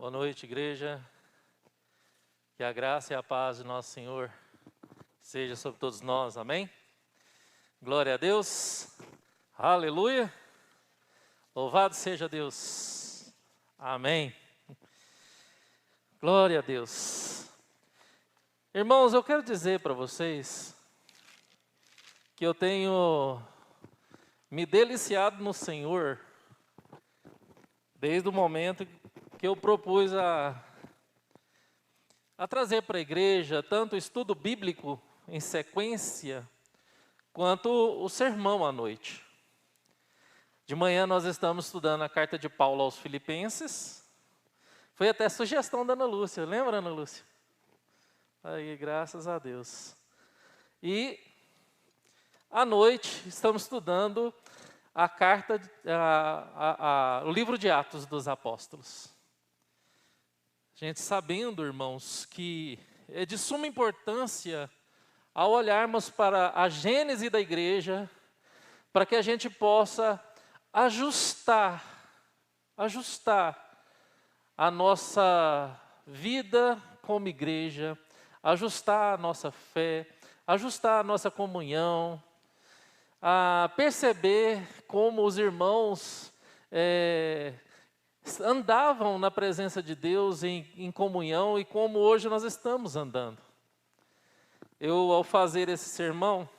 Boa noite, igreja. Que a graça e a paz de nosso Senhor seja sobre todos nós, amém? Glória a Deus, aleluia, louvado seja Deus, amém. Glória a Deus. Irmãos, eu quero dizer para vocês que eu tenho me deliciado no Senhor desde o momento que eu propus a trazer para a igreja tanto o estudo bíblico em sequência, quanto o sermão à noite. De manhã nós estamos estudando a carta de Paulo aos Filipenses. Foi até sugestão da Ana Lúcia, lembra, Ana Lúcia? Aí, graças a Deus. E à noite estamos estudando a carta, o livro de Atos dos Apóstolos. Gente, sabendo, irmãos, que é de suma importância ao olharmos para a gênese da igreja, para que a gente possa ajustar a nossa vida como igreja, ajustar a nossa fé, ajustar a nossa comunhão, a perceber como os irmãos andavam na presença de Deus em comunhão e como hoje nós estamos andando. Eu, ao fazer esse sermão,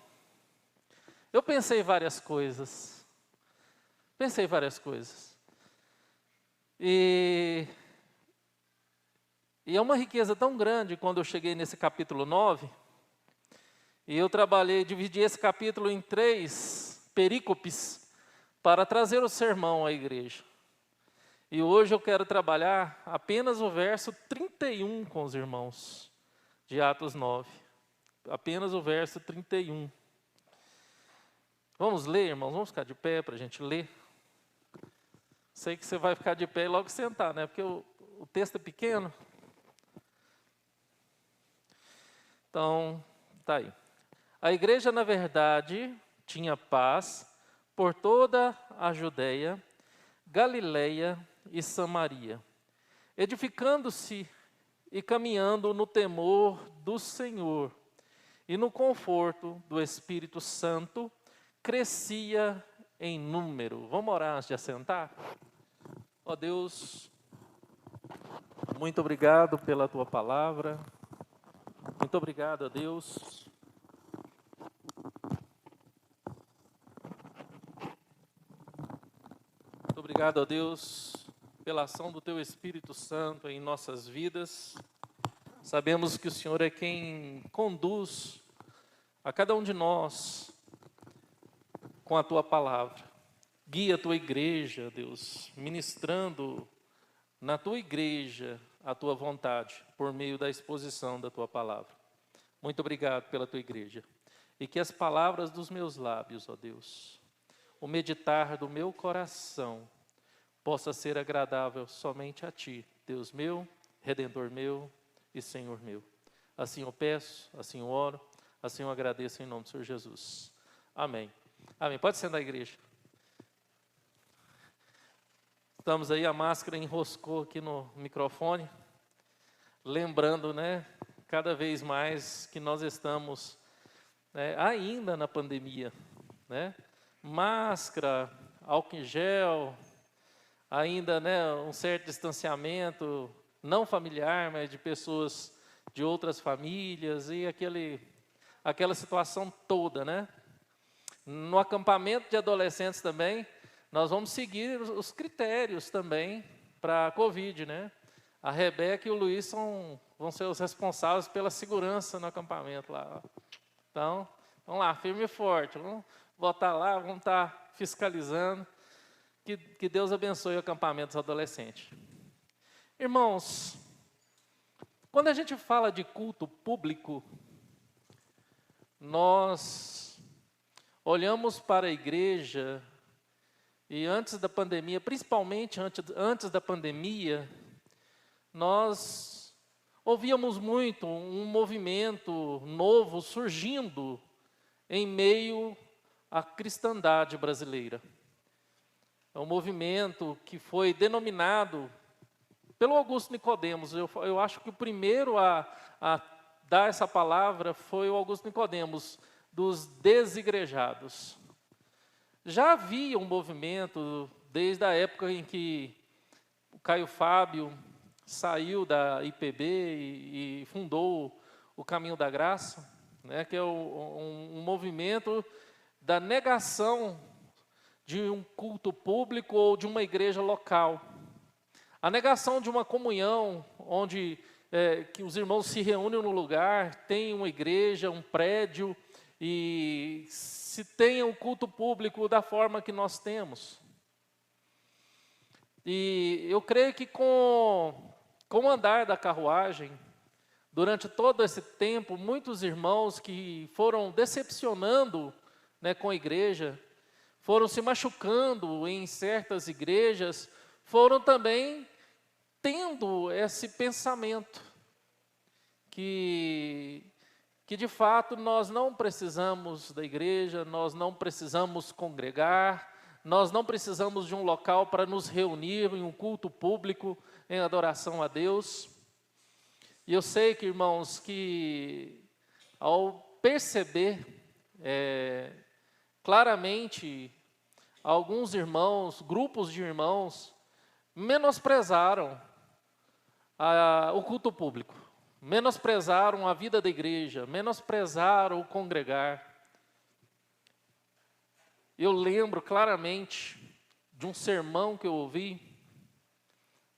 eu pensei várias coisas. E é uma riqueza tão grande quando eu cheguei nesse capítulo 9, e eu dividi esse capítulo em 3 perícopes para trazer o sermão à igreja. E hoje eu quero trabalhar apenas o verso 31 com os irmãos, de Atos 9. Apenas o verso 31. Vamos ler, irmãos? Vamos ficar de pé para a gente ler. Sei que você vai ficar de pé e logo sentar, né? Porque o texto é pequeno. Então, tá aí. A igreja, na verdade, tinha paz por toda a Judeia, Galileia e Samaria, edificando-se e caminhando no temor do Senhor e no conforto do Espírito Santo, crescia em número. Vamos orar antes de assentar? Ó Deus, muito obrigado pela Tua palavra. Muito obrigado, ó Deus. Muito obrigado, ó Deus, pela ação do Teu Espírito Santo em nossas vidas. Sabemos que o Senhor é quem conduz a cada um de nós com a Tua palavra. Guia a Tua igreja, Deus, ministrando na Tua igreja a Tua vontade, por meio da exposição da Tua palavra. Muito obrigado pela Tua igreja. E que as palavras dos meus lábios, ó Deus, o meditar do meu coração, possa ser agradável somente a Ti, Deus meu, Redentor meu e Senhor meu. Assim eu peço, assim eu oro, assim eu agradeço em nome do Senhor Jesus. Amém. Amém. Pode sentar, igreja. Estamos aí, a máscara enroscou aqui no microfone. Lembrando, né, cada vez mais que nós estamos ainda na pandemia, né? Máscara, álcool em gel, ainda, né, um certo distanciamento, não familiar, mas de pessoas de outras famílias e aquela situação toda, né? No acampamento de adolescentes também, nós vamos seguir os critérios também para a Covid, né? A Rebeca e o Luiz vão ser os responsáveis pela segurança no acampamento lá. Então, vamos lá, firme e forte, vamos botar lá, vamos estar fiscalizando. Que Deus abençoe o acampamento dos adolescentes. Irmãos, quando a gente fala de culto público, nós olhamos para a igreja e antes da pandemia, principalmente antes da pandemia, nós ouvíamos muito um movimento novo surgindo em meio à cristandade brasileira. É um movimento que foi denominado pelo Augusto Nicodemos. Eu acho que o primeiro a dar essa palavra foi o Augusto Nicodemos, dos desigrejados. Já havia um movimento, desde a época em que o Caio Fábio saiu da IPB e fundou o Caminho da Graça, né, que é um movimento da negação de um culto público ou de uma igreja local. A negação de uma comunhão, onde que os irmãos se reúnem no lugar, tem uma igreja, um prédio, e se tenha um culto público da forma que nós temos. E eu creio que com o andar da carruagem, durante todo esse tempo, muitos irmãos que foram decepcionando, né, com a igreja, foram se machucando em certas igrejas, foram também tendo esse pensamento que de fato nós não precisamos da igreja, nós não precisamos congregar, nós não precisamos de um local para nos reunir em um culto público, em adoração a Deus. E eu sei que, irmãos, que ao perceber claramente, alguns irmãos, grupos de irmãos, menosprezaram o culto público, menosprezaram a vida da igreja, menosprezaram o congregar. Eu lembro claramente de um sermão que eu ouvi,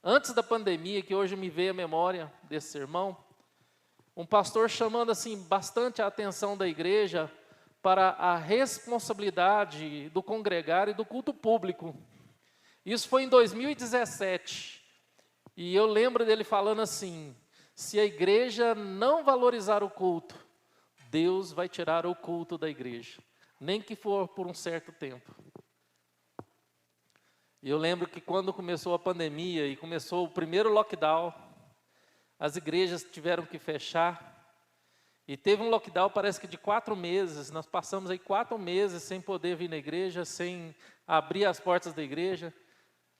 antes da pandemia, que hoje me veio à memória desse sermão, um pastor chamando assim bastante a atenção da igreja para a responsabilidade do congregar e do culto público. Isso foi em 2017, e eu lembro dele falando assim: se a igreja não valorizar o culto, Deus vai tirar o culto da igreja, nem que for por um certo tempo. E eu lembro que quando começou a pandemia e começou o primeiro lockdown, as igrejas tiveram que fechar, e teve um lockdown, parece que de 4 meses, nós passamos aí 4 meses sem poder vir na igreja, sem abrir as portas da igreja.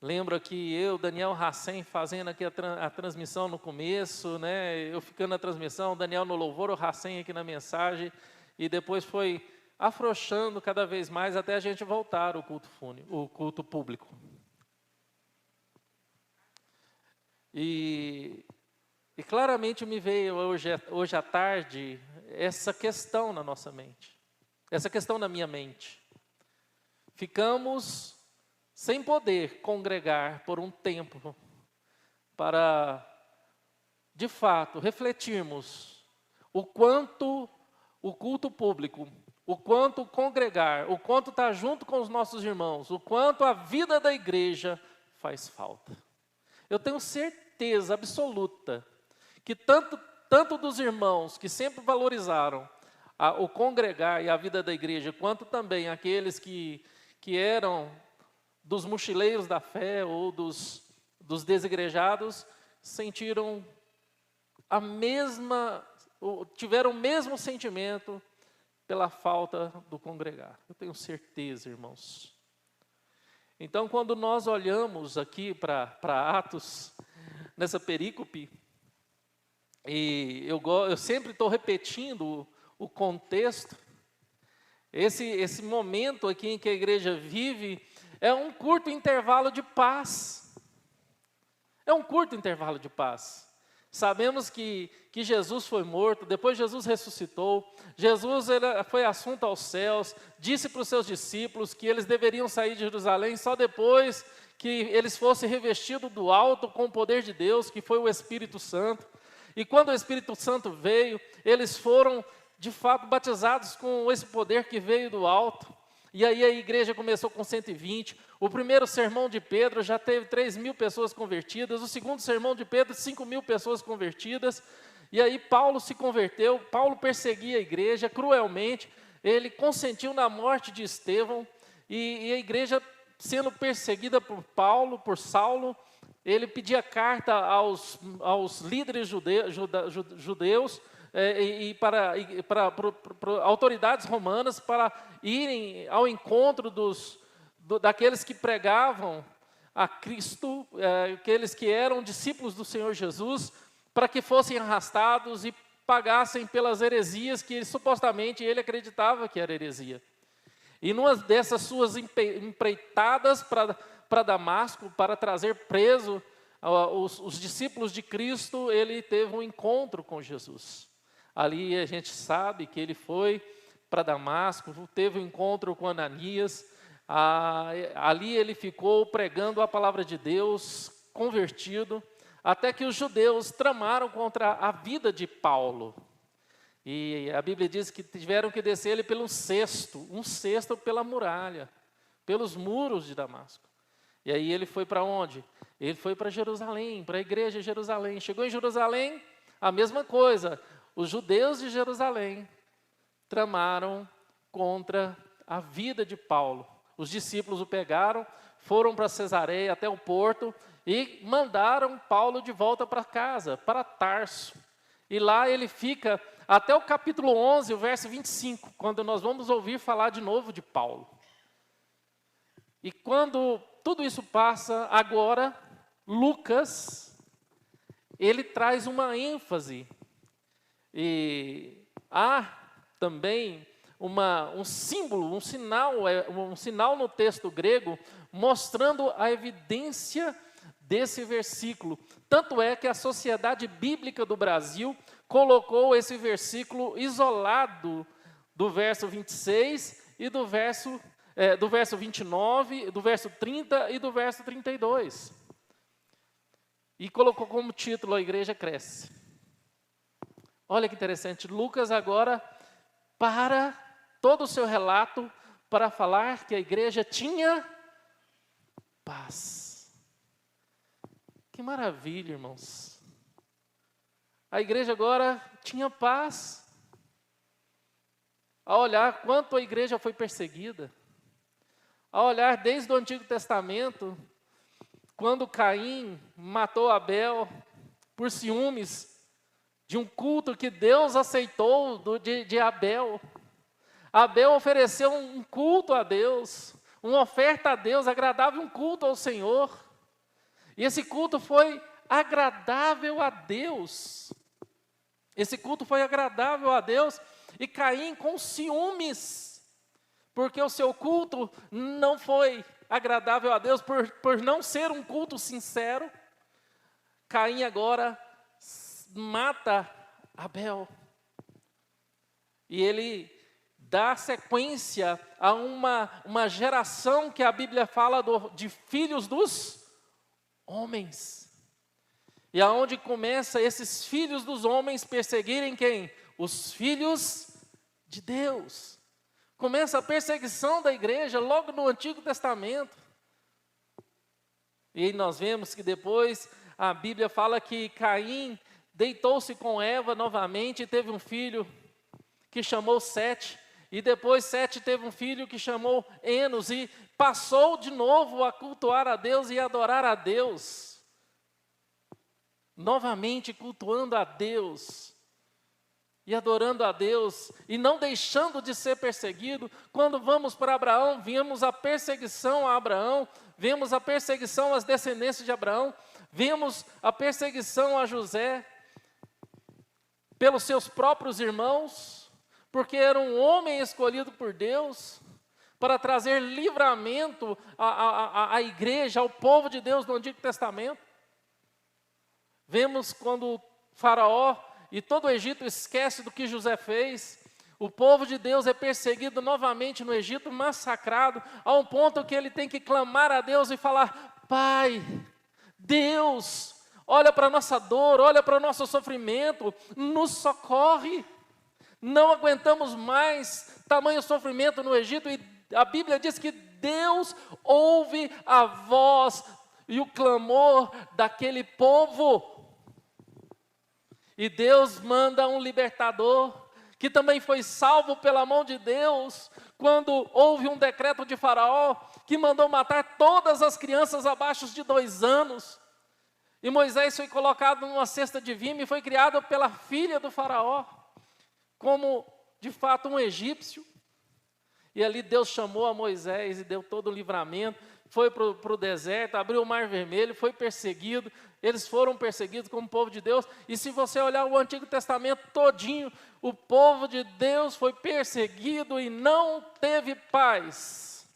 Lembro aqui eu, Daniel Hassen, fazendo aqui a transmissão no começo, né? Eu ficando na transmissão, Daniel no louvor, o Hassen aqui na mensagem, e depois foi afrouxando cada vez mais até a gente voltar o culto público. E claramente me veio hoje à tarde essa questão na nossa mente, essa questão na minha mente. Ficamos sem poder congregar por um tempo para, de fato, refletirmos o quanto o culto público, o quanto congregar, o quanto estar junto com os nossos irmãos, o quanto a vida da igreja faz falta. Eu tenho certeza absoluta que tanto dos irmãos que sempre valorizaram o congregar e a vida da igreja, quanto também aqueles que eram dos mochileiros da fé ou dos desigrejados, sentiram tiveram o mesmo sentimento pela falta do congregar. Eu tenho certeza, irmãos. Então, quando nós olhamos aqui para Atos, nessa perícope, e eu sempre estou repetindo o contexto, esse momento aqui em que a igreja vive é um curto intervalo de paz. É um curto intervalo de paz. Sabemos que Jesus foi morto, depois Jesus ressuscitou, Jesus foi assunto aos céus, disse para os seus discípulos que eles deveriam sair de Jerusalém só depois que eles fossem revestidos do alto com o poder de Deus, que foi o Espírito Santo. E quando o Espírito Santo veio, eles foram de fato batizados com esse poder que veio do alto. E aí a igreja começou com 120, o primeiro sermão de Pedro já teve 3.000 pessoas convertidas, o segundo sermão de Pedro, 5.000 pessoas convertidas, e aí Paulo se converteu, Paulo perseguia a igreja cruelmente, ele consentiu na morte de Estevão, e a igreja sendo perseguida por Saulo, ele pedia carta aos líderes judeus, e para autoridades romanas para irem ao encontro daqueles que pregavam a Cristo, aqueles que eram discípulos do Senhor Jesus, para que fossem arrastados e pagassem pelas heresias que supostamente ele acreditava que era heresia. E numa dessas suas empreitadas para Damasco, para trazer preso os discípulos de Cristo, ele teve um encontro com Jesus. Ali a gente sabe que ele foi para Damasco, teve um encontro com Ananias, ali ele ficou pregando a palavra de Deus, convertido, até que os judeus tramaram contra a vida de Paulo. E a Bíblia diz que tiveram que descer ele pelo um cesto pela muralha, pelos muros de Damasco. E aí ele foi para onde? Ele foi para Jerusalém, para a igreja de Jerusalém. Chegou em Jerusalém, a mesma coisa. Os judeus de Jerusalém tramaram contra a vida de Paulo. Os discípulos o pegaram, foram para Cesareia, até o porto, e mandaram Paulo de volta para casa, para Tarso. E lá ele fica até o capítulo 11, o verso 25, quando nós vamos ouvir falar de novo de Paulo. E quando tudo isso passa, agora, Lucas, ele traz uma ênfase. E há também um símbolo, um sinal no texto grego, mostrando a evidência desse versículo. Tanto é que a Sociedade Bíblica do Brasil colocou esse versículo isolado do verso 26 e do verso 29, do verso 30 e do verso 32. E colocou como título: A Igreja Cresce. Olha que interessante, Lucas agora para todo o seu relato para falar que a igreja tinha paz. Que maravilha, irmãos. A igreja agora tinha paz. A olhar quanto a igreja foi perseguida, a olhar desde o Antigo Testamento, quando Caim matou Abel por ciúmes de um culto que Deus aceitou de Abel. Abel ofereceu um culto a Deus, uma oferta a Deus, agradável, um culto ao Senhor. E esse culto foi agradável a Deus. Esse culto foi agradável a Deus, e Caim com ciúmes, porque o seu culto não foi agradável a Deus, por não ser um culto sincero. Caim agora mata Abel. E ele dá sequência a uma geração que a Bíblia fala de filhos dos homens. E aonde começa esses filhos dos homens perseguirem quem? Os filhos de Deus. Começa a perseguição da igreja logo no Antigo Testamento. E nós vemos que depois a Bíblia fala que Caim deitou-se com Eva novamente e teve um filho que chamou Sete. E depois Sete teve um filho que chamou Enos, e passou de novo a cultuar a Deus e adorar a Deus. Novamente cultuando a Deus e adorando a Deus, e não deixando de ser perseguido. Quando vamos para Abraão, vemos a perseguição a Abraão, vemos a perseguição às descendências de Abraão, vemos a perseguição a José, pelos seus próprios irmãos, porque era um homem escolhido por Deus para trazer livramento à igreja, ao povo de Deus no Antigo Testamento. Vemos quando Faraó e todo o Egito esquece do que José fez, o povo de Deus é perseguido novamente no Egito, massacrado, a um ponto que ele tem que clamar a Deus e falar: Pai, Deus, olha para a nossa dor, olha para o nosso sofrimento, nos socorre. Não aguentamos mais tamanho sofrimento no Egito, e a Bíblia diz que Deus ouve a voz e o clamor daquele povo. E Deus manda um libertador, que também foi salvo pela mão de Deus, quando houve um decreto de Faraó, que mandou matar todas as crianças abaixo de 2 anos. E Moisés foi colocado numa cesta de vime e foi criado pela filha do Faraó, como de fato um egípcio. E ali Deus chamou a Moisés e deu todo o livramento, foi para o deserto, abriu o Mar Vermelho, foi perseguido, eles foram perseguidos como povo de Deus, e se você olhar o Antigo Testamento todinho, o povo de Deus foi perseguido e não teve paz.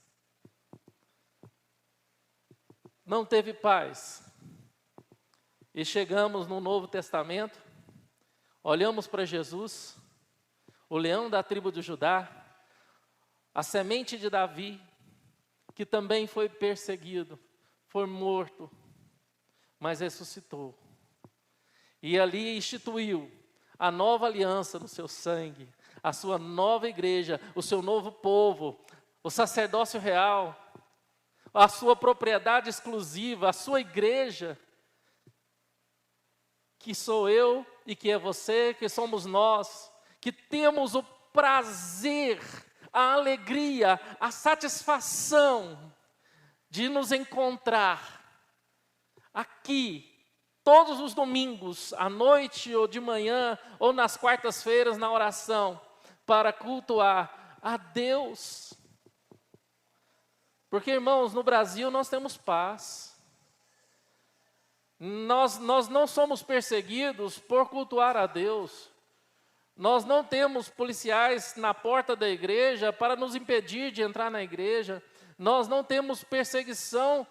Não teve paz. E chegamos no Novo Testamento, olhamos para Jesus, o leão da tribo de Judá, a semente de Davi, que também foi perseguido, foi morto, mas ressuscitou. E ali instituiu a nova aliança no seu sangue, a sua nova igreja, o seu novo povo, o sacerdócio real, a sua propriedade exclusiva, a sua igreja, que sou eu e que é você, que somos nós, que temos o prazer, a alegria, a satisfação de nos encontrar aqui, todos os domingos, à noite ou de manhã, ou nas quartas-feiras na oração, para cultuar a Deus. Porque, irmãos, no Brasil nós temos paz. Nós não somos perseguidos por cultuar a Deus. Nós não temos policiais na porta da igreja para nos impedir de entrar na igreja. Nós não temos perseguição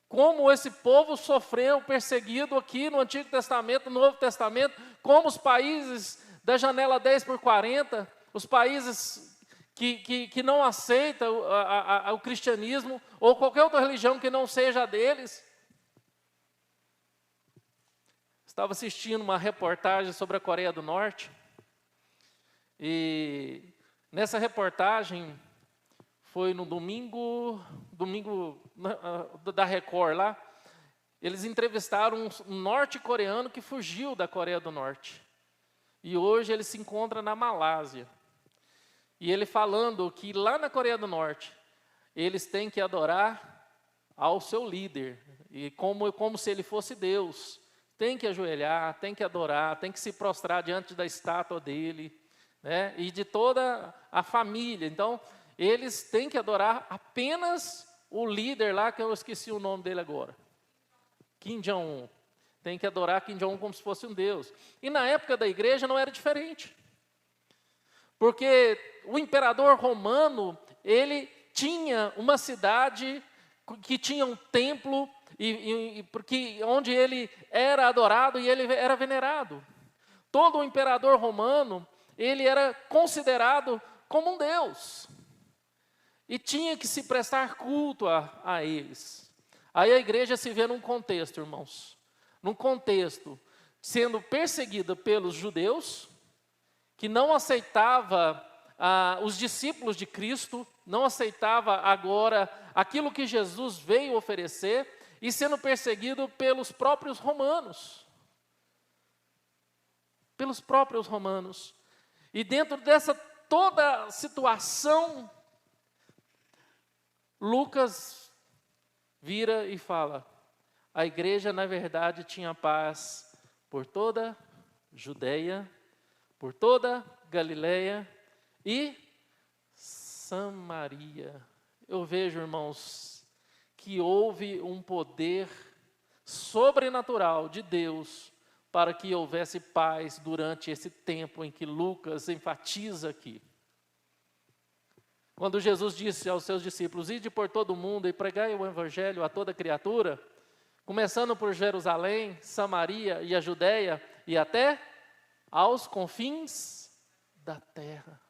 como esse povo sofreu, perseguido aqui no Antigo Testamento, no Novo Testamento, como os países da janela 10 por 40, os países que não aceitam o cristianismo ou qualquer outra religião que não seja a deles. Estava assistindo uma reportagem sobre a Coreia do Norte, e nessa reportagem, foi no domingo da Record lá, eles entrevistaram um norte-coreano que fugiu da Coreia do Norte. E hoje ele se encontra na Malásia. E ele falando que lá na Coreia do Norte, eles têm que adorar ao seu líder, e como se ele fosse Deus. Tem que ajoelhar, tem que adorar, tem que se prostrar diante da estátua dele, né? E de toda a família. Então, eles têm que adorar apenas o líder lá, que eu esqueci o nome dele agora. Kim Jong-un. Tem que adorar Kim Jong-un como se fosse um Deus. E na época da igreja não era diferente. Porque o imperador romano, ele tinha uma cidade que tinha um templo, porque onde ele era adorado e ele era venerado. Todo o imperador romano, ele era considerado como um Deus. E tinha que se prestar culto a eles. Aí a igreja se vê num contexto, irmãos. Num contexto, sendo perseguida pelos judeus, que não aceitava os discípulos de Cristo, não aceitava agora aquilo que Jesus veio oferecer, e sendo perseguido pelos próprios romanos. Pelos próprios romanos. E dentro dessa toda situação, Lucas vira e fala: a igreja, na verdade, tinha paz por toda Judeia, por toda Galileia e Samaria. Eu vejo, irmãos, que houve um poder sobrenatural de Deus para que houvesse paz durante esse tempo em que Lucas enfatiza aqui. Quando Jesus disse aos seus discípulos: ide por todo o mundo e pregai o evangelho a toda criatura, começando por Jerusalém, Samaria e a Judéia, e até aos confins da terra.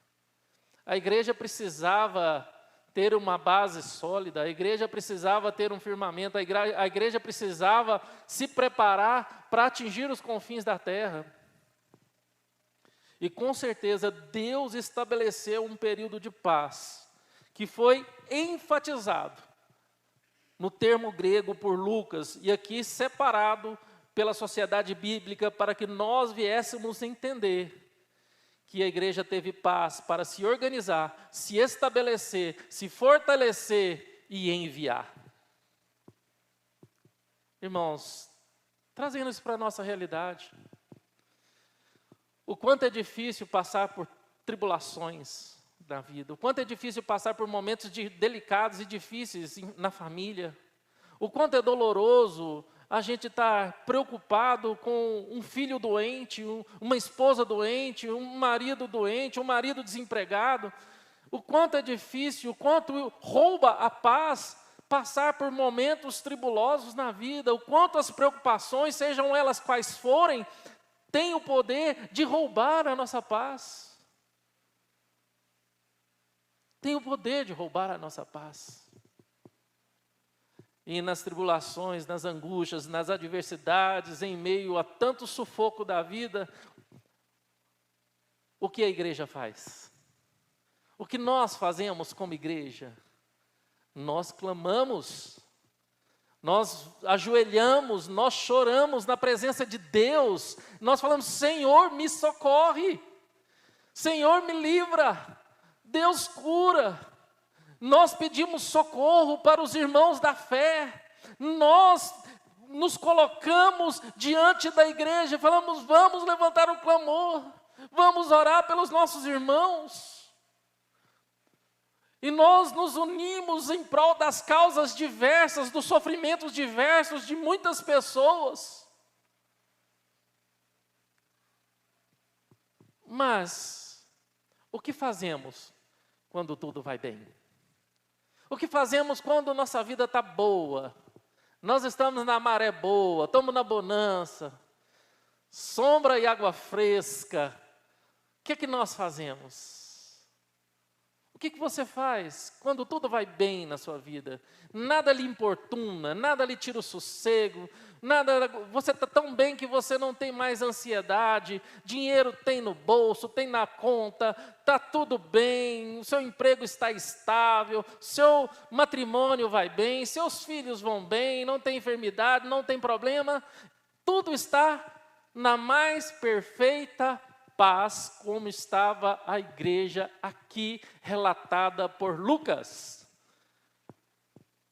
A igreja precisava ter uma base sólida, a igreja precisava ter um firmamento, a igreja precisava se preparar para atingir os confins da terra. E com certeza Deus estabeleceu um período de paz, que foi enfatizado no termo grego por Lucas, e aqui separado pela sociedade bíblica, para que nós viéssemos entender que a igreja teve paz para se organizar, se estabelecer, se fortalecer e enviar. Irmãos, trazendo isso para a nossa realidade, o quanto é difícil passar por tribulações, na vida, o quanto é difícil passar por momentos delicados e difíceis na família, o quanto é doloroso a gente estar preocupado com um filho doente, uma esposa doente, um marido desempregado, o quanto é difícil, o quanto rouba a paz passar por momentos tribulosos na vida, o quanto as preocupações, sejam elas quais forem, têm o poder de roubar a nossa paz. Tem o poder de roubar a nossa paz. E nas tribulações, nas angústias, nas adversidades, em meio a tanto sufoco da vida, o que a igreja faz? O que nós fazemos como igreja? Nós clamamos, nós ajoelhamos, nós choramos na presença de Deus, nós falamos: Senhor, me socorre, Senhor, me livra, Deus cura. Nós pedimos socorro para os irmãos da fé, nós nos colocamos diante da igreja e falamos: vamos levantar o clamor, vamos orar pelos nossos irmãos. E nós nos unimos em prol das causas diversas, dos sofrimentos diversos de muitas pessoas. Mas, o que fazemos quando tudo vai bem? O que fazemos quando nossa vida está boa? Nós estamos na maré boa, estamos na bonança, sombra e água fresca. O que é que nós fazemos? O que você faz quando tudo vai bem na sua vida? Nada lhe importuna, nada lhe tira o sossego, você está tão bem que você não tem mais ansiedade, dinheiro tem no bolso, tem na conta, está tudo bem, o seu emprego está estável, seu matrimônio vai bem, seus filhos vão bem, não tem enfermidade, não tem problema, tudo está na mais perfeita paz, como estava a igreja aqui relatada por Lucas.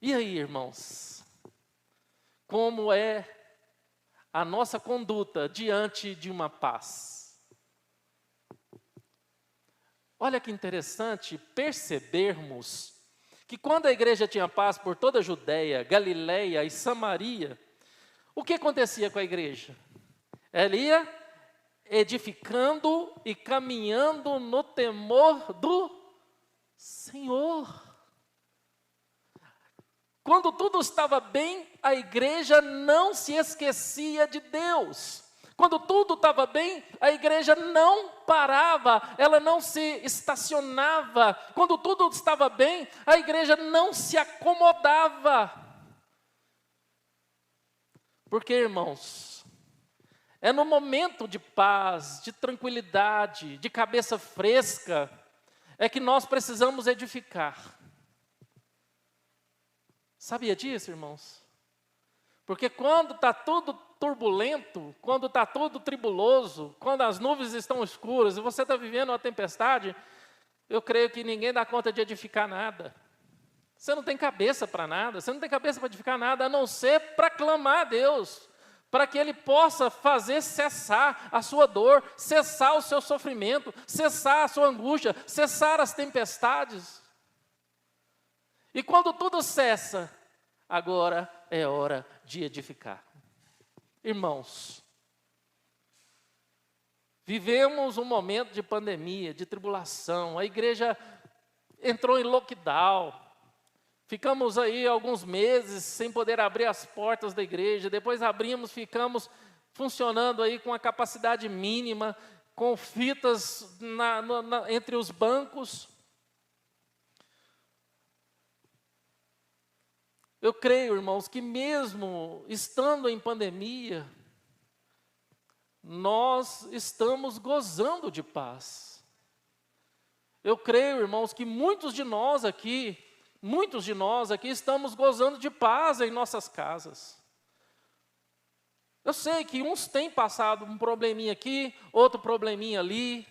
E aí, irmãos? Como é a nossa conduta diante de uma paz? Olha que interessante percebermos que quando a igreja tinha paz por toda a Judéia, Galiléia e Samaria, o que acontecia com a igreja? Ela ia edificando e caminhando no temor do Senhor. Quando tudo estava bem, a igreja não se esquecia de Deus. Quando tudo estava bem, a igreja não parava, ela não se estacionava. Quando tudo estava bem, a igreja não se acomodava. Porque, irmãos, é no momento de paz, de tranquilidade, de cabeça fresca, é que nós precisamos edificar. Sabia disso, irmãos? Porque quando está tudo turbulento, quando está tudo tribuloso, quando as nuvens estão escuras e você está vivendo uma tempestade, eu creio que ninguém dá conta de edificar nada. Você não tem cabeça para nada, você não tem cabeça para edificar nada, a não ser para clamar a Deus, para que Ele possa fazer cessar a sua dor, cessar o seu sofrimento, cessar a sua angústia, cessar as tempestades. E quando tudo cessa, agora é hora de edificar. Irmãos, vivemos um momento de pandemia, de tribulação, a igreja entrou em lockdown, ficamos aí alguns meses sem poder abrir as portas da igreja, depois abrimos, ficamos funcionando aí com a capacidade mínima, com fitas entre os bancos. Eu creio, irmãos, que mesmo estando em pandemia, nós estamos gozando de paz. Eu creio, irmãos, que muitos de nós aqui estamos gozando de paz em nossas casas. Eu sei que uns têm passado um probleminha aqui, outro probleminha ali,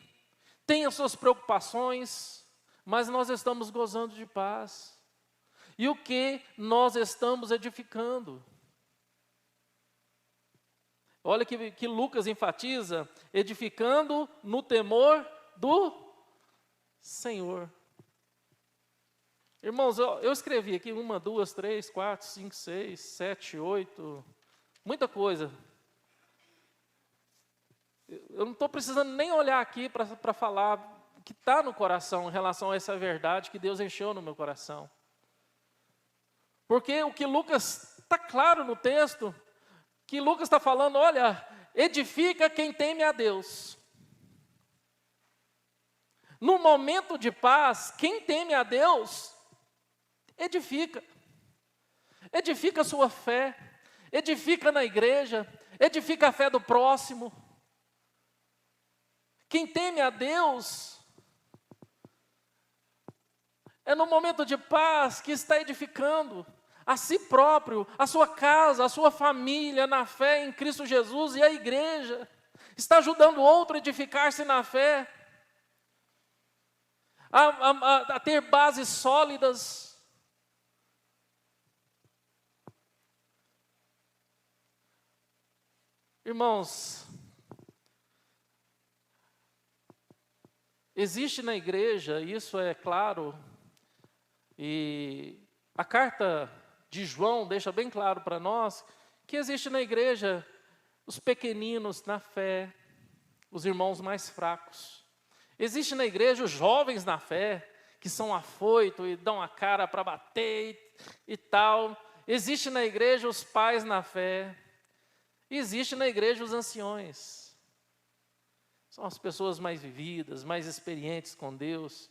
têm as suas preocupações, mas nós estamos gozando de paz. E o que nós estamos edificando? Olha que Lucas enfatiza, edificando no temor do Senhor. Irmãos, eu escrevi aqui 1, 2, 3, 4, 5, 6, 7, 8, muita coisa. Eu não estou precisando nem olhar aqui para falar o que está no coração em relação a essa verdade que Deus encheu no meu coração. Porque o que Lucas, está claro no texto, que Lucas está falando, olha, edifica quem teme a Deus. No momento de paz, quem teme a Deus, edifica. Edifica a sua fé, edifica na igreja, edifica a fé do próximo. Quem teme a Deus, é no momento de paz que está edificando a si próprio, a sua casa, a sua família na fé em Cristo Jesus, e a igreja está ajudando o outro a edificar-se na fé, a ter bases sólidas. Irmãos, existe na igreja, isso é claro, e a carta de João deixa bem claro para nós, que existe na igreja os pequeninos na fé, os irmãos mais fracos. Existe na igreja os jovens na fé, que são afoitos e dão a cara para bater e tal. Existe na igreja os pais na fé. Existe na igreja os anciões. São as pessoas mais vividas, mais experientes com Deus.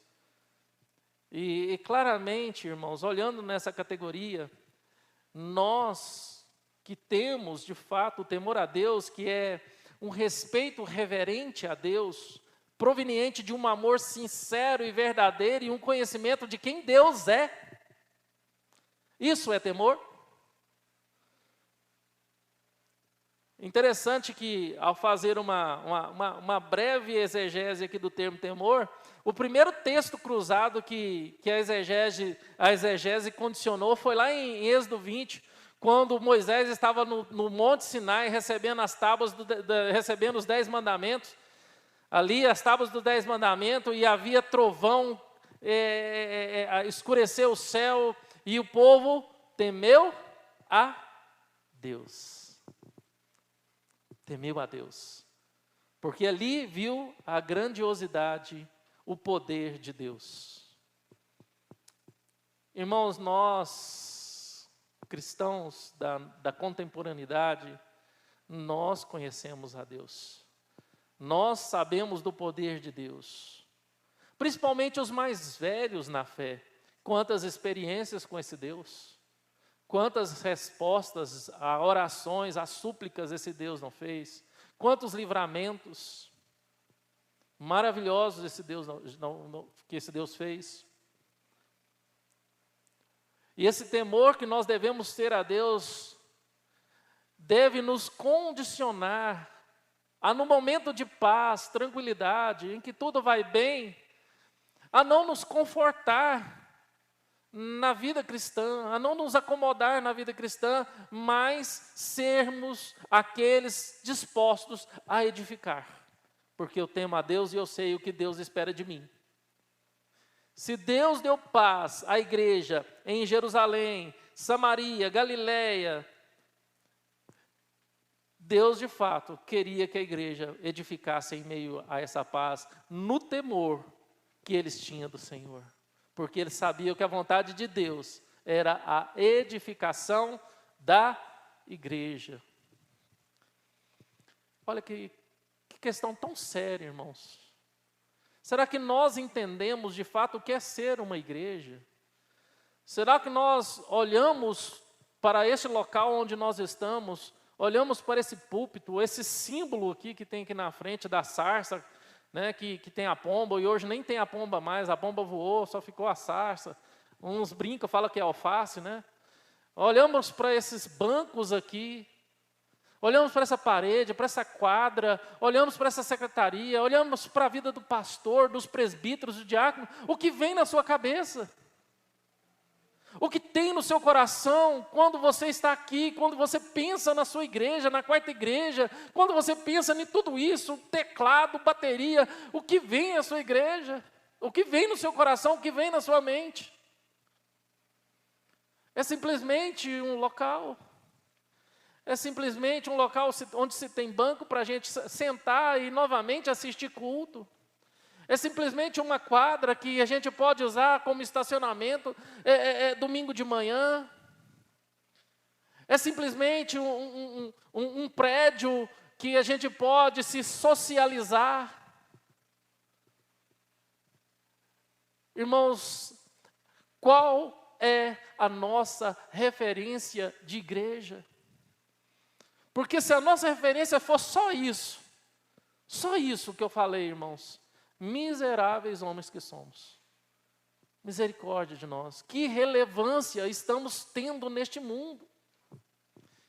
E claramente, irmãos, olhando nessa categoria, nós que temos de fato o temor a Deus, que é um respeito reverente a Deus, proveniente de um amor sincero e verdadeiro e um conhecimento de quem Deus é. Isso é temor? Interessante que, ao fazer uma breve exegese aqui do termo temor, o primeiro texto cruzado que a exegese condicionou foi lá em Êxodo 20, quando Moisés estava no Monte Sinai recebendo as tábuas, recebendo os 10 mandamentos. Ali as tábuas dos 10 mandamentos, e havia trovão, escureceu o céu, e o povo temeu a Deus. Temeu a Deus. Porque ali viu a grandiosidade, o poder de Deus. Irmãos, nós, cristãos da contemporaneidade, nós conhecemos a Deus. Nós sabemos do poder de Deus, principalmente os mais velhos na fé. Quantas experiências com esse Deus, quantas respostas a orações, a súplicas esse Deus não fez, quantos livramentos maravilhosos que esse Deus fez. E esse temor que nós devemos ter a Deus deve nos condicionar a, no momento de paz, tranquilidade, em que tudo vai bem, a não nos confortar na vida cristã, a não nos acomodar na vida cristã, mas sermos aqueles dispostos a edificar, porque eu temo a Deus e eu sei o que Deus espera de mim. Se Deus deu paz à igreja em Jerusalém, Samaria, Galileia, Deus, de fato, queria que a igreja edificasse em meio a essa paz, no temor que eles tinham do Senhor. Porque eles sabiam que a vontade de Deus era a edificação da igreja. Olha que questão tão séria, irmãos. Será que nós entendemos de fato o que é ser uma igreja? Será que nós olhamos para esse local onde nós estamos, olhamos para esse púlpito, esse símbolo aqui que tem aqui na frente da sarça, né, que tem a pomba, e hoje nem tem a pomba mais, a pomba voou, só ficou a sarça. Uns brincam, falam que é alface, né? Olhamos para esses bancos aqui, olhamos para essa parede, para essa quadra, olhamos para essa secretaria, olhamos para a vida do pastor, dos presbíteros, do diácono, o que vem na sua cabeça? O que tem no seu coração quando você está aqui, quando você pensa na sua igreja, na quarta igreja, quando você pensa em tudo isso, teclado, bateria, o que vem à sua igreja? O que vem no seu coração, o que vem na sua mente. É simplesmente um local. É simplesmente um local onde se tem banco para a gente sentar e novamente assistir culto. É simplesmente uma quadra que a gente pode usar como estacionamento domingo de manhã. É simplesmente um prédio que a gente pode se socializar. Irmãos, qual é a nossa referência de igreja? Porque se a nossa referência for só isso que eu falei, irmãos, miseráveis homens que somos. Misericórdia de nós. Que relevância estamos tendo neste mundo?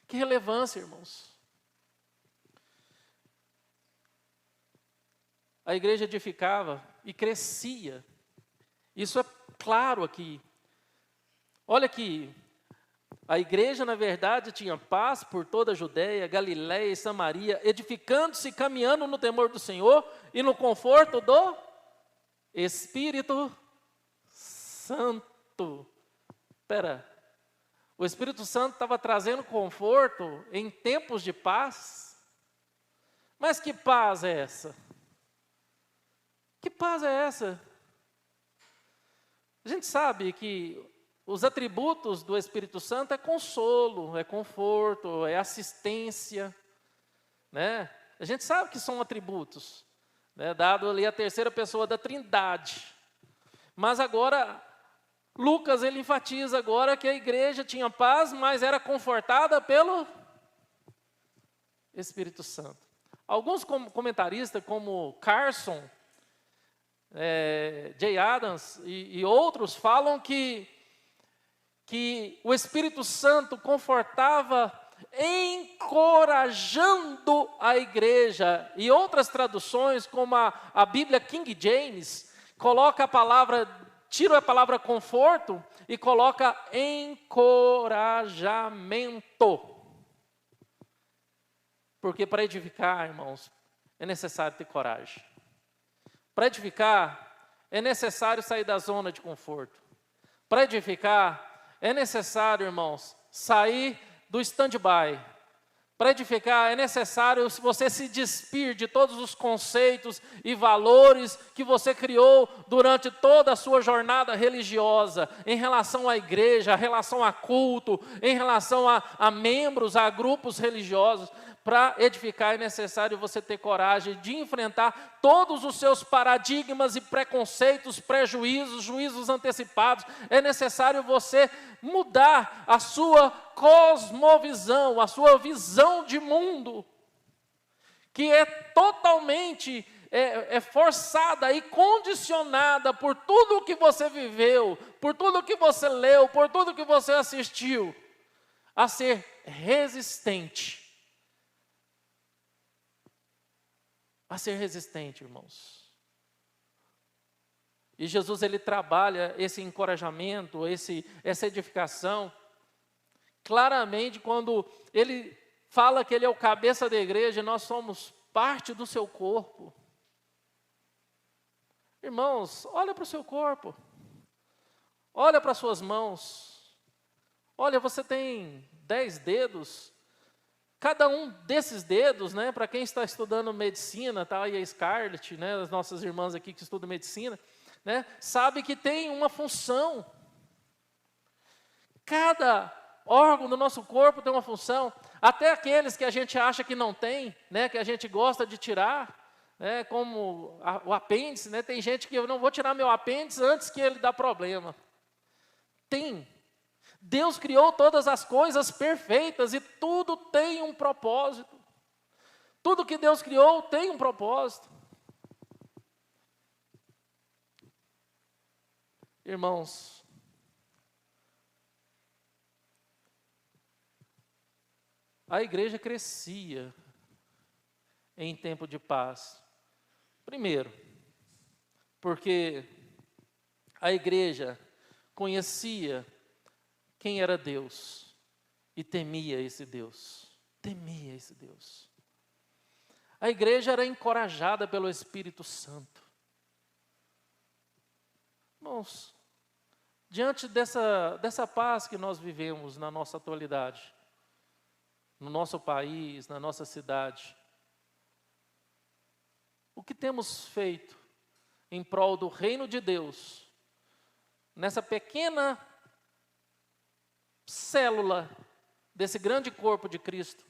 Que relevância, irmãos. A igreja edificava e crescia. Isso é claro aqui. Olha aqui. A igreja, na verdade, tinha paz por toda a Judéia, Galiléia e Samaria, edificando-se e caminhando no temor do Senhor e no conforto do Espírito Santo. Espera, o Espírito Santo estava trazendo conforto em tempos de paz? Mas que paz é essa? Que paz é essa? A gente sabe que os atributos do Espírito Santo é consolo, é conforto, é assistência, né? A gente sabe que são atributos, né? Dado ali a terceira pessoa da Trindade. Mas agora, Lucas ele enfatiza agora que a igreja tinha paz, mas era confortada pelo Espírito Santo. Alguns comentaristas, como Carson, Jay Adams e outros, falam que o Espírito Santo confortava, encorajando a igreja. E outras traduções, como a Bíblia King James, tira a palavra conforto e coloca encorajamento. Porque para edificar, irmãos, é necessário ter coragem. Para edificar, é necessário sair da zona de conforto. Para edificar, é necessário, irmãos, sair do stand-by. Para edificar, é necessário você se despir de todos os conceitos e valores que você criou durante toda a sua jornada religiosa, em relação à igreja, em relação a culto, em relação a membros, a grupos religiosos. Para edificar é necessário você ter coragem de enfrentar todos os seus paradigmas e preconceitos, prejuízos, juízos antecipados. É necessário você mudar a sua cosmovisão, a sua visão de mundo, que é totalmente forçada e condicionada por tudo o que você viveu, por tudo o que você leu, por tudo que você assistiu, a ser resistente. A ser resistente, irmãos. E Jesus, ele trabalha esse encorajamento, essa edificação, claramente quando ele fala que ele é o cabeça da igreja, nós somos parte do seu corpo. Irmãos, olha para o seu corpo, olha para as suas mãos, olha, você tem 10 dedos, cada um desses dedos, né, para quem está estudando medicina, tá, e a Scarlett, né, as nossas irmãs aqui que estudam medicina, né, sabe que tem uma função. Cada órgão do nosso corpo tem uma função, até aqueles que a gente acha que não tem, né, que a gente gosta de tirar, né, como o apêndice, né, tem gente que eu não vou tirar meu apêndice antes que ele dá problema. Tem. Deus criou todas as coisas perfeitas e tudo tem um propósito. Tudo que Deus criou tem um propósito. Irmãos, a igreja crescia em tempo de paz. Primeiro, porque a igreja conhecia quem era Deus e temia esse Deus. Temia esse Deus. A igreja era encorajada pelo Espírito Santo. Irmãos, diante dessa paz que nós vivemos na nossa atualidade, no nosso país, na nossa cidade, o que temos feito em prol do reino de Deus, nessa pequena célula desse grande corpo de Cristo,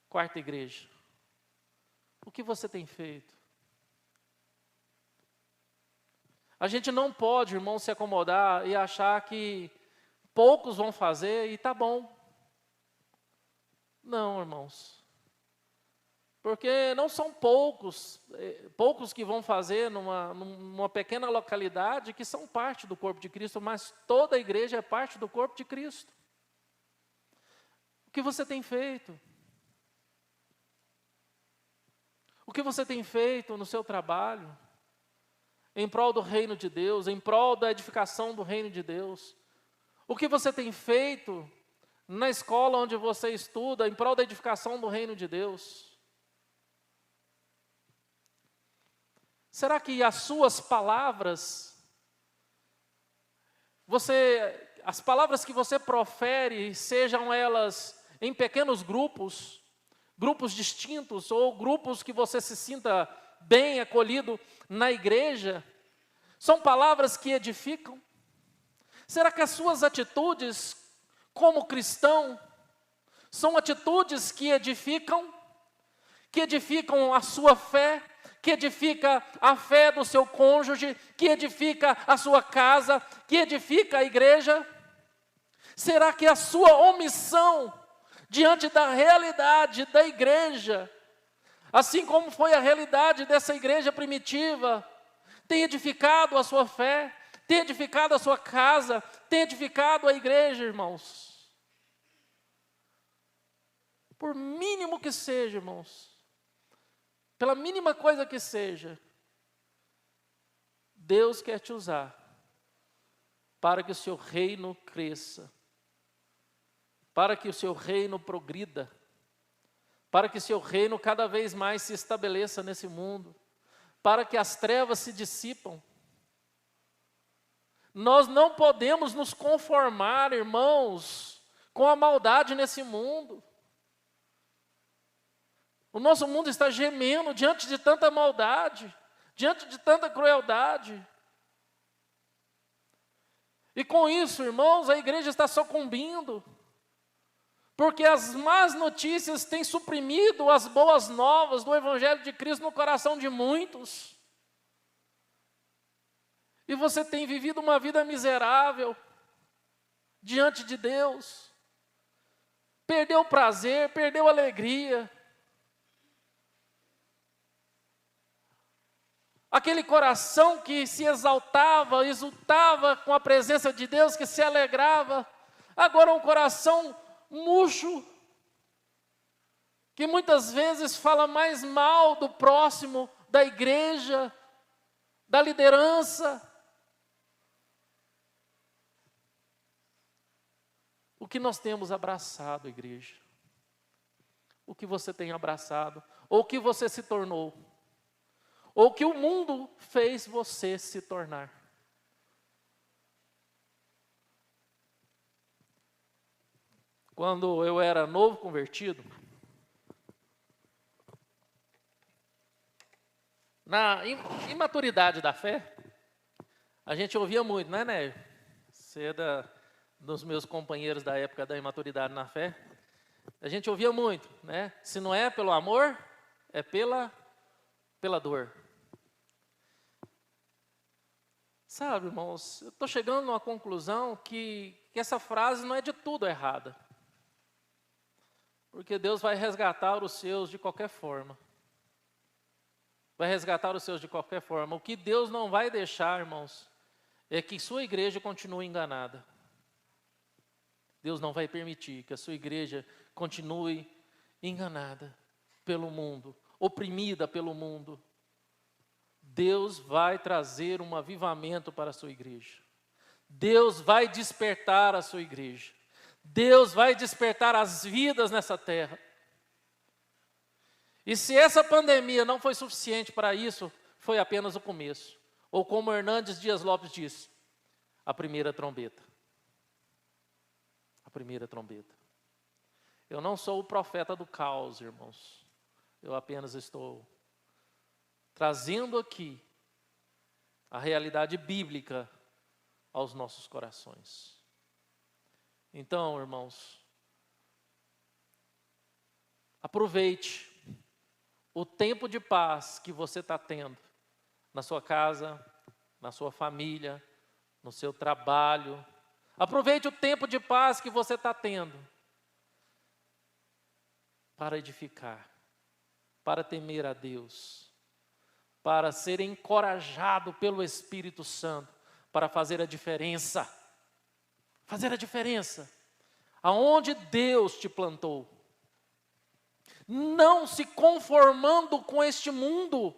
quarta igreja? O que você tem feito? A gente não pode, irmão, se acomodar e achar que poucos vão fazer e está bom. Não, irmãos. Porque não são poucos que vão fazer numa pequena localidade que são parte do corpo de Cristo, mas toda a igreja é parte do corpo de Cristo. O que você tem feito? O que você tem feito no seu trabalho? Em prol do reino de Deus, em prol da edificação do reino de Deus? O que você tem feito na escola onde você estuda, em prol da edificação do reino de Deus? Será que as suas palavras, as palavras que você profere, sejam elas em pequenos grupos, grupos distintos, ou grupos que você se sinta bem acolhido na igreja, são palavras que edificam? Será que as suas atitudes como cristão são atitudes que edificam a sua fé, que edifica a fé do seu cônjuge, que edifica a sua casa, que edifica a igreja? Será que a sua omissão diante da realidade da igreja, assim como foi a realidade dessa igreja primitiva, tem edificado a sua fé, tem edificado a sua casa, tem edificado a igreja, irmãos? Por mínimo que seja, irmãos, pela mínima coisa que seja, Deus quer te usar para que o seu reino cresça, para que o seu reino progrida, para que o seu reino cada vez mais se estabeleça nesse mundo, para que as trevas se dissipam. Nós não podemos nos conformar, irmãos, com a maldade nesse mundo. O nosso mundo está gemendo diante de tanta maldade, diante de tanta crueldade. E com isso, irmãos, a igreja está sucumbindo, porque as más notícias têm suprimido as boas novas do Evangelho de Cristo no coração de muitos. E você tem vivido uma vida miserável diante de Deus. Perdeu o prazer, perdeu a alegria. Aquele coração que se exaltava, exultava com a presença de Deus, que se alegrava, agora é um coração murcho, que muitas vezes fala mais mal do próximo, da igreja, da liderança. O que nós temos abraçado, igreja? O que você tem abraçado? Ou o que você se tornou? Ou o que o mundo fez você se tornar? Quando eu era novo convertido, na imaturidade da fé, a gente ouvia muito, não é, Nélio? Você é dos meus companheiros da época da imaturidade na fé. A gente ouvia muito, né? Se não é pelo amor, é pela dor. Sabe, irmãos, eu estou chegando numa conclusão que essa frase não é de tudo errada. Porque Deus vai resgatar os seus de qualquer forma. Vai resgatar os seus de qualquer forma. O que Deus não vai deixar, irmãos, é que sua igreja continue enganada. Deus não vai permitir que a sua igreja continue enganada pelo mundo, oprimida pelo mundo. Deus vai trazer um avivamento para a sua igreja. Deus vai despertar a sua igreja. Deus vai despertar as vidas nessa terra. E se essa pandemia não foi suficiente para isso, foi apenas o começo. Ou como Hernandes Dias Lopes diz, a primeira trombeta. A primeira trombeta. Eu não sou o profeta do caos, irmãos. Eu apenas estou trazendo aqui a realidade bíblica aos nossos corações. Então, irmãos, aproveite o tempo de paz que você está tendo na sua casa, na sua família, no seu trabalho. Aproveite o tempo de paz que você está tendo para edificar, para temer a Deus, para ser encorajado pelo Espírito Santo, para fazer a diferença. Fazer a diferença aonde Deus te plantou. Não se conformando com este mundo,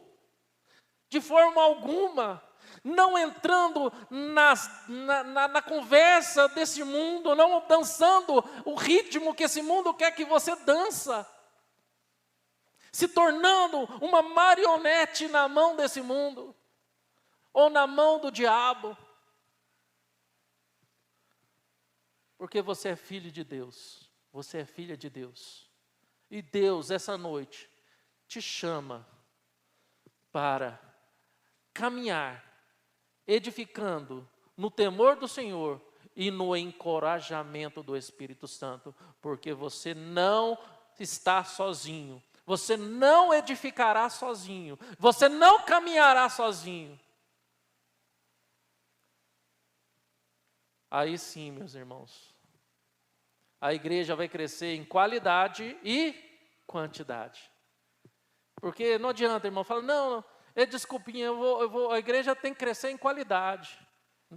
de forma alguma, não entrando na conversa desse mundo, não dançando o ritmo que esse mundo quer que você dança, se tornando uma marionete na mão desse mundo, ou na mão do diabo, porque você é filho de Deus, você é filha de Deus, e Deus, essa noite, te chama para caminhar, edificando no temor do Senhor e no encorajamento do Espírito Santo, porque você não está sozinho, você não edificará sozinho, você não caminhará sozinho. Aí sim, meus irmãos, a igreja vai crescer em qualidade e quantidade. Porque não adianta, irmão, falar, não, é desculpinha, a igreja tem que crescer em qualidade.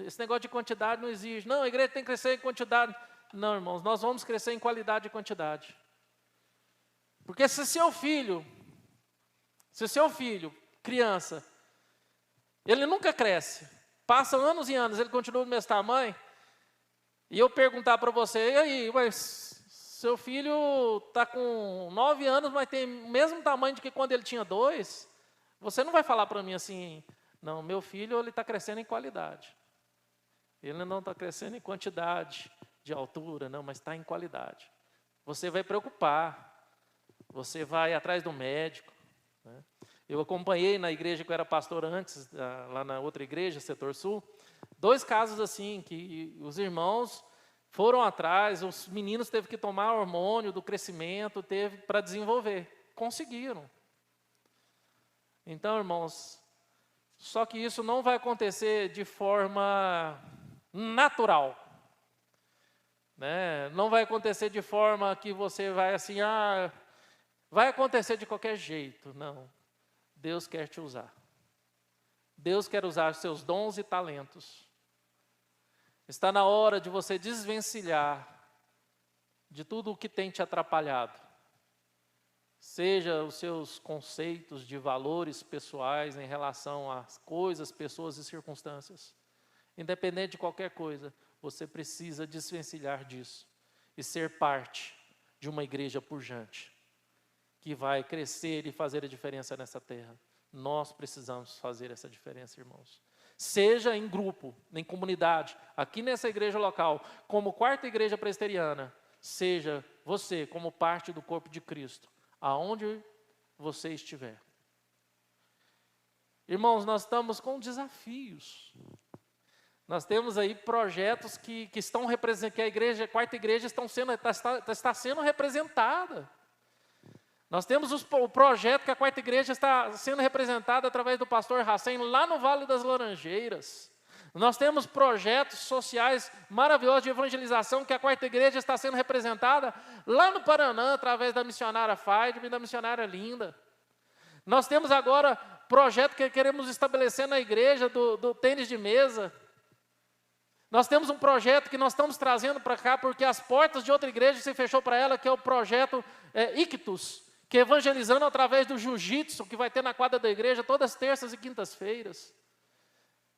Esse negócio de quantidade não existe. Não, a igreja tem que crescer em quantidade. Não, irmãos, nós vamos crescer em qualidade e quantidade. Porque se seu filho, criança, ele nunca cresce, passa anos e anos, ele continua do mesmo tamanho, e eu perguntar para você, e aí, mas seu filho está com 9 anos, mas tem o mesmo tamanho de que quando ele tinha 2, você não vai falar para mim assim, não, meu filho ele está crescendo em qualidade. Ele não está crescendo em quantidade de altura, não, mas está em qualidade. Você vai preocupar, você vai atrás do médico. Né? Eu acompanhei na igreja que eu era pastor antes, lá na outra igreja, Setor Sul, 2 casos assim, que os irmãos foram atrás, os meninos teve que tomar hormônio do crescimento, teve para desenvolver. Conseguiram. Então, irmãos, só que isso não vai acontecer de forma natural. Né? Não vai acontecer de forma que você vai assim, vai acontecer de qualquer jeito. Não. Deus quer te usar. Deus quer usar seus dons e talentos. Está na hora de você desvencilhar de tudo o que tem te atrapalhado. Seja os seus conceitos de valores pessoais em relação às coisas, pessoas e circunstâncias. Independente de qualquer coisa, você precisa desvencilhar disso e ser parte de uma igreja pujante, que vai crescer e fazer a diferença nessa terra. Nós precisamos fazer essa diferença, irmãos. Seja em grupo, em comunidade, aqui nessa igreja local, como quarta igreja presbiteriana, seja você como parte do corpo de Cristo, aonde você estiver. Irmãos, nós estamos com desafios. Nós temos aí projetos que estão representando, que a igreja, a quarta igreja está sendo representada. Nós temos o projeto que a quarta igreja está sendo representada através do pastor Hacem lá no Vale das Laranjeiras. Nós temos projetos sociais maravilhosos de evangelização que a quarta igreja está sendo representada lá no Paraná, através da missionária Faidme e da missionária Linda. Nós temos agora projeto que queremos estabelecer na igreja do tênis de mesa. Nós temos um projeto que nós estamos trazendo para cá, porque as portas de outra igreja se fechou para ela, que é o projeto Ictus, que é evangelizando através do jiu-jitsu, que vai ter na quadra da igreja todas as terças e quintas-feiras.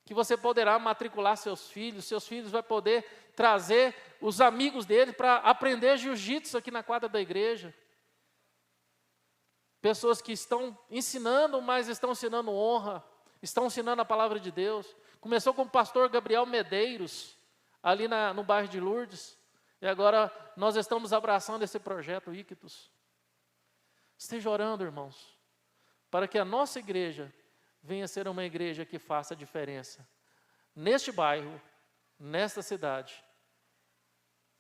Que você poderá matricular seus filhos vão poder trazer os amigos deles para aprender jiu-jitsu aqui na quadra da igreja. Pessoas que estão ensinando, mas estão ensinando honra, estão ensinando a palavra de Deus. Começou com o pastor Gabriel Medeiros, ali no bairro de Lourdes, e agora nós estamos abraçando esse projeto Ictus. Esteja orando, irmãos, para que a nossa igreja venha a ser uma igreja que faça a diferença neste bairro, nesta cidade,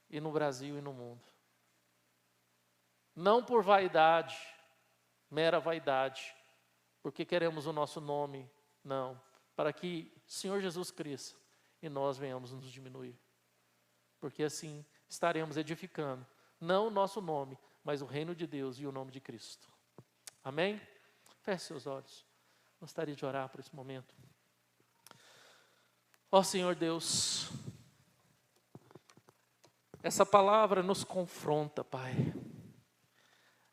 e no Brasil e no mundo. Não por vaidade, mera vaidade, porque queremos o nosso nome, não, para que o Senhor Jesus cresça e nós venhamos nos diminuir. Porque assim estaremos edificando, não o nosso nome, mas o reino de Deus e o nome de Cristo. Amém? Feche seus olhos. Gostaria de orar por esse momento. Ó Senhor Deus, essa palavra nos confronta, Pai.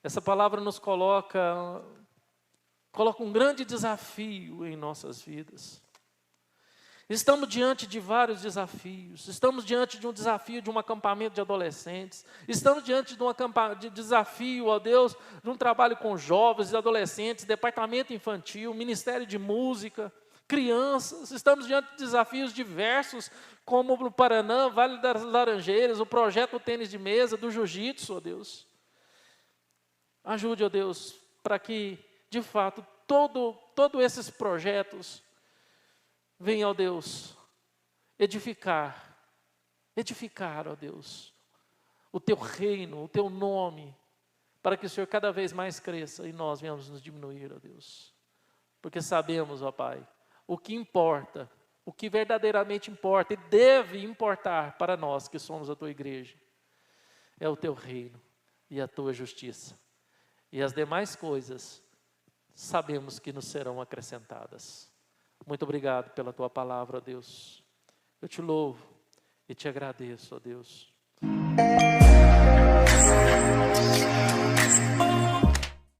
Essa palavra nos coloca um grande desafio em nossas vidas. Estamos diante de vários desafios. Estamos diante de um desafio de um acampamento de adolescentes. Estamos diante de desafio, ó Deus, de um trabalho com jovens e adolescentes, departamento infantil, ministério de música, crianças. Estamos diante de desafios diversos, como o Paraná, Vale das Laranjeiras, o projeto Tênis de Mesa, do Jiu-Jitsu, ó Deus. Ajude, ó Deus, para que, de fato, todos esses projetos venham, ó Deus, edificar, ó Deus, o Teu reino, o Teu nome, para que o Senhor cada vez mais cresça e nós venhamos nos diminuir, ó Deus. Porque sabemos, ó Pai, o que importa, o que verdadeiramente importa e deve importar para nós que somos a Tua igreja, é o Teu reino e a Tua justiça. E as demais coisas, sabemos que nos serão acrescentadas. Muito obrigado pela Tua palavra, ó Deus. Eu te louvo e te agradeço, ó Deus.